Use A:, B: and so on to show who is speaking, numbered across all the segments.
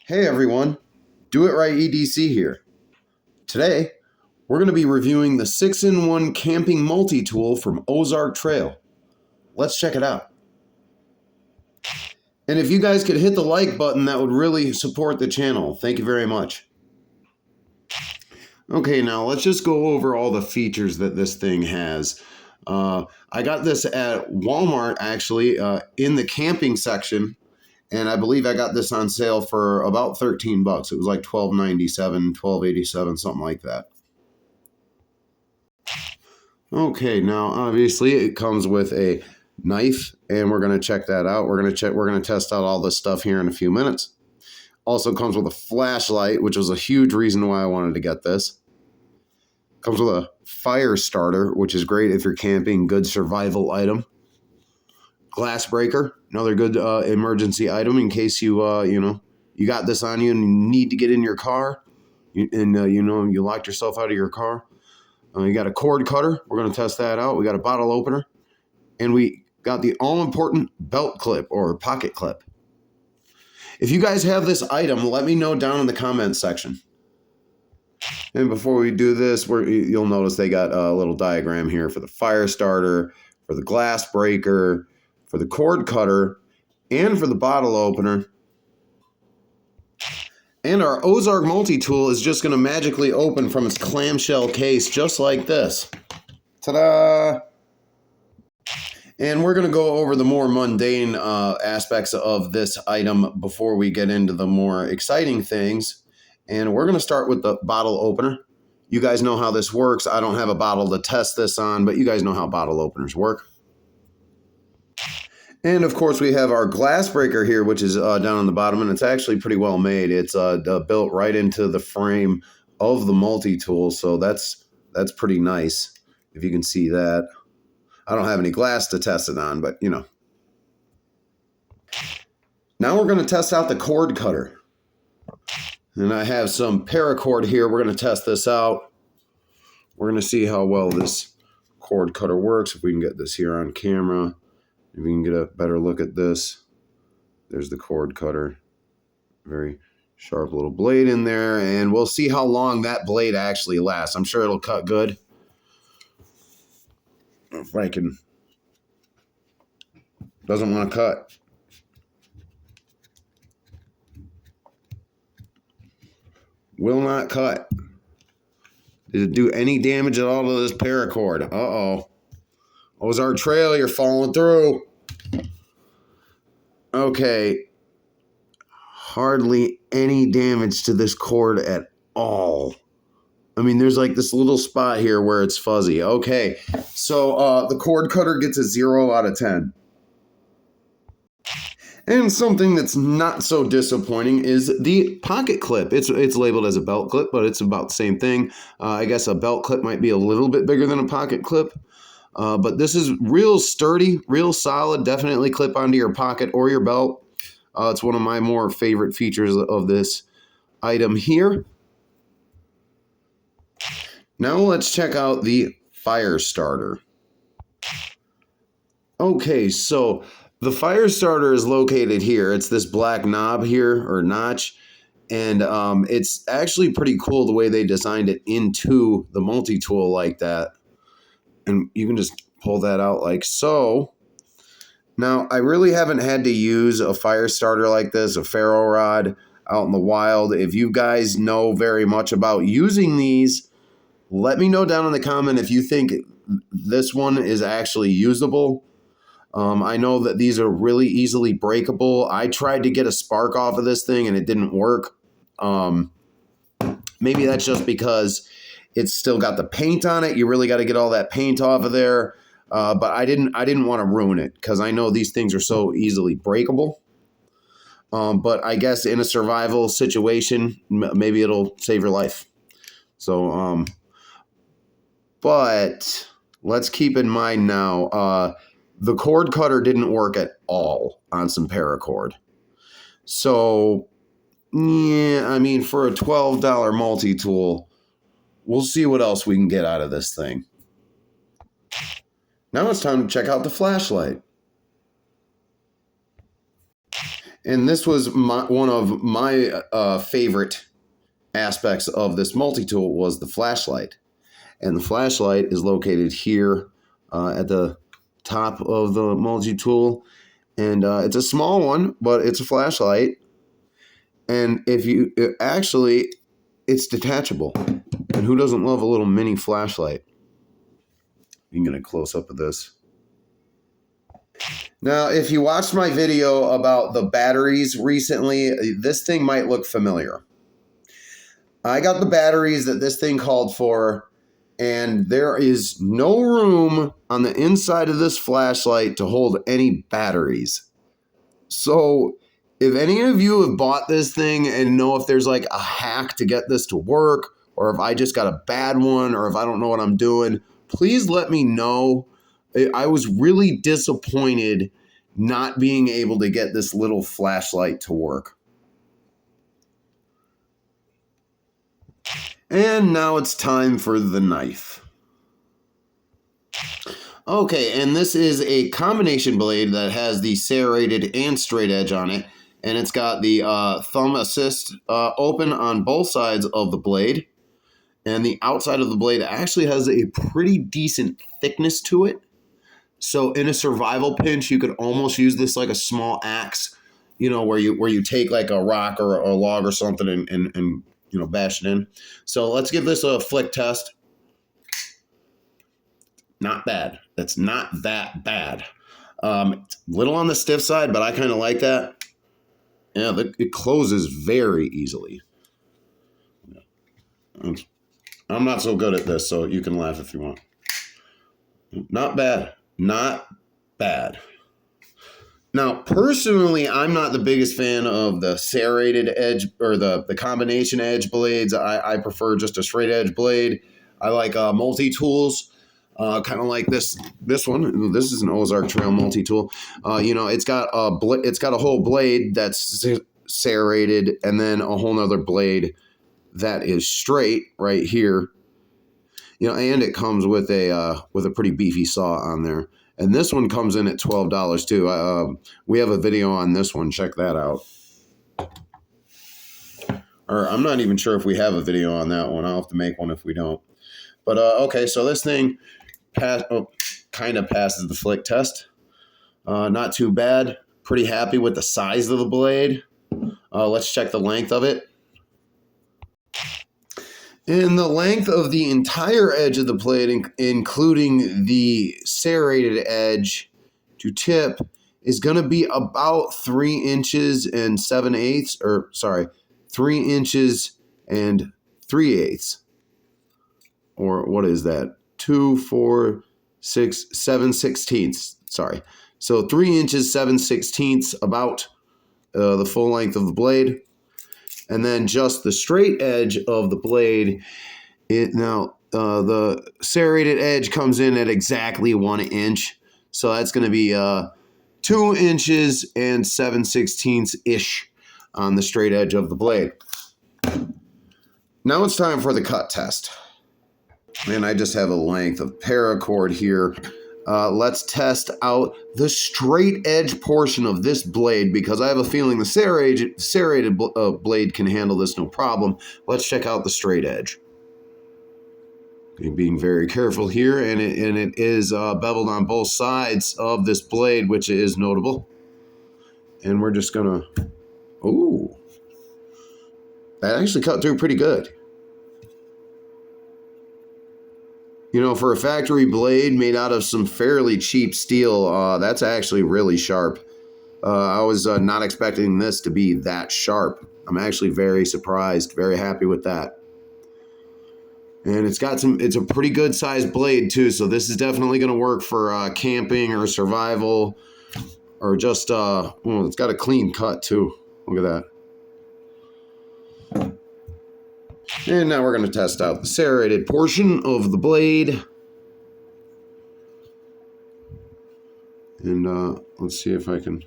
A: Hey everyone, Do It Right EDC here. Today, we're going to be reviewing the 6-in-1 camping multi-tool from Ozark Trail. Let's check it out. And if you guys could hit the like button, that would really support the channel. Thank you very much. Okay, now let's just go over all the features that this thing has. I got this at Walmart actually in the camping section. And I believe I got this on sale for about 13 bucks. It was like $12.97, $12.87, something like that. Okay, now obviously it comes with a knife, and we're going to check that out. We're going to test out all this stuff here in a few minutes. Also comes with a flashlight, which was a huge reason why I wanted to get this. Comes with a fire starter, which is great if you're camping, good survival item. Glass breaker, another good emergency item in case you got this on you and you need to get in your car, and you locked yourself out of your car. You got a cord cutter. We're going to test that out. We got a bottle opener, and we got the all-important belt clip or pocket clip. If you guys have this item, let me know down in the comments section. And before we do this, you'll notice they got a little diagram here for the fire starter, for the glass breaker, for the cord cutter, and for the bottle opener. And our Ozark multi-tool is just going to magically open from its clamshell case just like this. Ta-da! And we're going to go over the more mundane aspects of this item before we get into the more exciting things. And we're going to start with the bottle opener. You guys know how this works. I don't have a bottle to test this on, but you guys know how bottle openers work. And of course, we have our glass breaker here, which is down on the bottom, and it's actually pretty well made. It's built right into the frame of the multi-tool, so that's pretty nice, if you can see that. I don't have any glass to test it on, but Now we're going to test out the cord cutter. And I have some paracord here. We're going to test this out. We're going to see how well this cord cutter works, if we can get this here on camera. If you can get a better look at this. There's the cord cutter. Very sharp little blade in there. And we'll see how long that blade actually lasts. I'm sure it'll cut good. If I can. Doesn't want to cut. Will not cut. Did it do any damage at all to this paracord? Uh-oh. Ozark Trail, you're falling through. Okay. Hardly any damage to this cord at all. I mean, there's like this little spot here where it's fuzzy. Okay. So the cord cutter gets a 0 out of 10. And something that's not so disappointing is the pocket clip. It's labeled as a belt clip, but it's about the same thing. I guess a belt clip might be a little bit bigger than a pocket clip. But this is real sturdy, real solid. Definitely clip onto your pocket or your belt. It's one of my more favorite features of this item here. Now let's check out the fire starter. Okay, so the fire starter is located here. It's this black knob here, or notch. And it's actually pretty cool the way they designed it into the multi-tool like that. And you can just pull that out like so. Now, I really haven't had to use a fire starter like this, a ferro rod, out in the wild. If you guys know very much about using these, let me know down in the comment if you think this one is actually usable. I know that these are really easily breakable. I tried to get a spark off of this thing and it didn't work. Maybe that's just because it's still got the paint on it. You really got to get all that paint off of there. But I didn't want to ruin it because I know these things are so easily breakable. But I guess in a survival situation, maybe it'll save your life. So, but let's keep in mind now, the cord cutter didn't work at all on some paracord. So, yeah, I mean, for a $12 multi-tool, we'll see what else we can get out of this thing. Now it's time to check out the flashlight. And this was one of my favorite aspects of this multi-tool was the flashlight. And the flashlight is located here at the top of the multi-tool. And it's a small one, but it's a flashlight. And it's detachable. And who doesn't love a little mini flashlight? You can get a close-up of this. Now, if you watched my video about the batteries recently, this thing might look familiar. I got the batteries that this thing called for, and there is no room on the inside of this flashlight to hold any batteries. So if any of you have bought this thing and know if there's like a hack to get this to work, or if I just got a bad one, or if I don't know what I'm doing, please let me know. I was really disappointed not being able to get this little flashlight to work. And now it's time for the knife. Okay, and this is a combination blade that has the serrated and straight edge on it. And it's got the thumb assist open on both sides of the blade. And the outside of the blade actually has a pretty decent thickness to it. So in a survival pinch, you could almost use this like a small axe, you know, where you take like a rock or a log or something and you know, bash it in. So let's give this a flick test. Not bad. That's not that bad. It's a little on the stiff side, but I kind of like that. Yeah, it closes very easily. I'm not so good at this, so you can laugh if you want. Not bad. Not bad. Now, personally, I'm not the biggest fan of the serrated edge or the combination edge blades. I prefer just a straight edge blade. I like multi-tools, kind of like this one. This is an Ozark Trail multi-tool. You know, it's got a whole blade that's serrated and then a whole nother blade that is straight right here. You know, and it comes with a pretty beefy saw on there. And this one comes in at $12 too. We have a video on this one. Check that out. Or I'm not even sure if we have a video on that one. I'll have to make one if we don't. But okay, so this thing kind of passes the flick test. Not too bad. Pretty happy with the size of the blade. Let's check the length of it. And the length of the entire edge of the blade, including the serrated edge to tip, is going to be about 3 inches and 7/8, or sorry, 3 inches and 3/8. Or what is that? 2, 4, 6, 7/16. Sorry. So 3 inches, 7/16, about the full length of the blade. And then just the straight edge of the blade. The serrated edge comes in at exactly 1 inch. So that's going to be 2 inches and 7/16-ish on the straight edge of the blade. Now it's time for the cut test. And I just have a length of paracord here. Let's test out the straight edge portion of this blade because I have a feeling the serrated blade can handle this no problem. Let's check out the straight edge. Okay, being very careful here, and it is beveled on both sides of this blade, which is notable. And we're just gonna, ooh, that actually cut through pretty good. You know, for a factory blade made out of some fairly cheap steel, that's actually really sharp. I was not expecting this to be that sharp. I'm actually very surprised, very happy with that. And it's a pretty good sized blade too, so this is definitely going to work for camping or survival or just, it's got a clean cut too. Look at that. And now we're going to test out the serrated portion of the blade. And let's see if I can...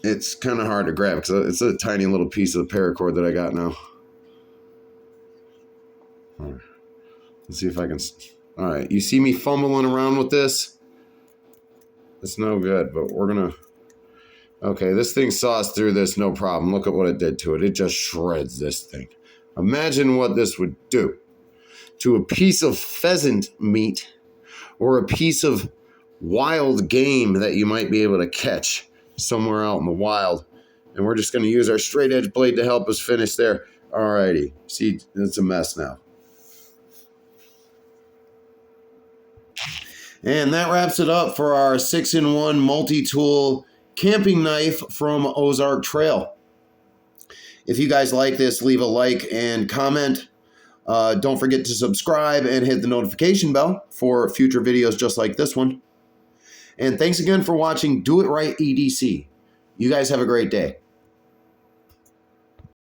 A: It's kind of hard to grab because it's a tiny little piece of the paracord that I got now. All right. Let's see if I can... All right, you see me fumbling around with this? It's no good, but we're going to... Okay, this thing saws through this, no problem. Look at what it did to it. It just shreds this thing. Imagine what this would do to a piece of pheasant meat or a piece of wild game that you might be able to catch somewhere out in the wild. And we're just going to use our straight edge blade to help us finish there. Alrighty. See, it's a mess now. And that wraps it up for our 6-in-1 multi-tool camping knife from Ozark Trail. If you guys like this, leave a like and comment. Don't forget to subscribe and hit the notification bell for future videos just like this one. And thanks again for watching Do It Right EDC. You guys have a great day.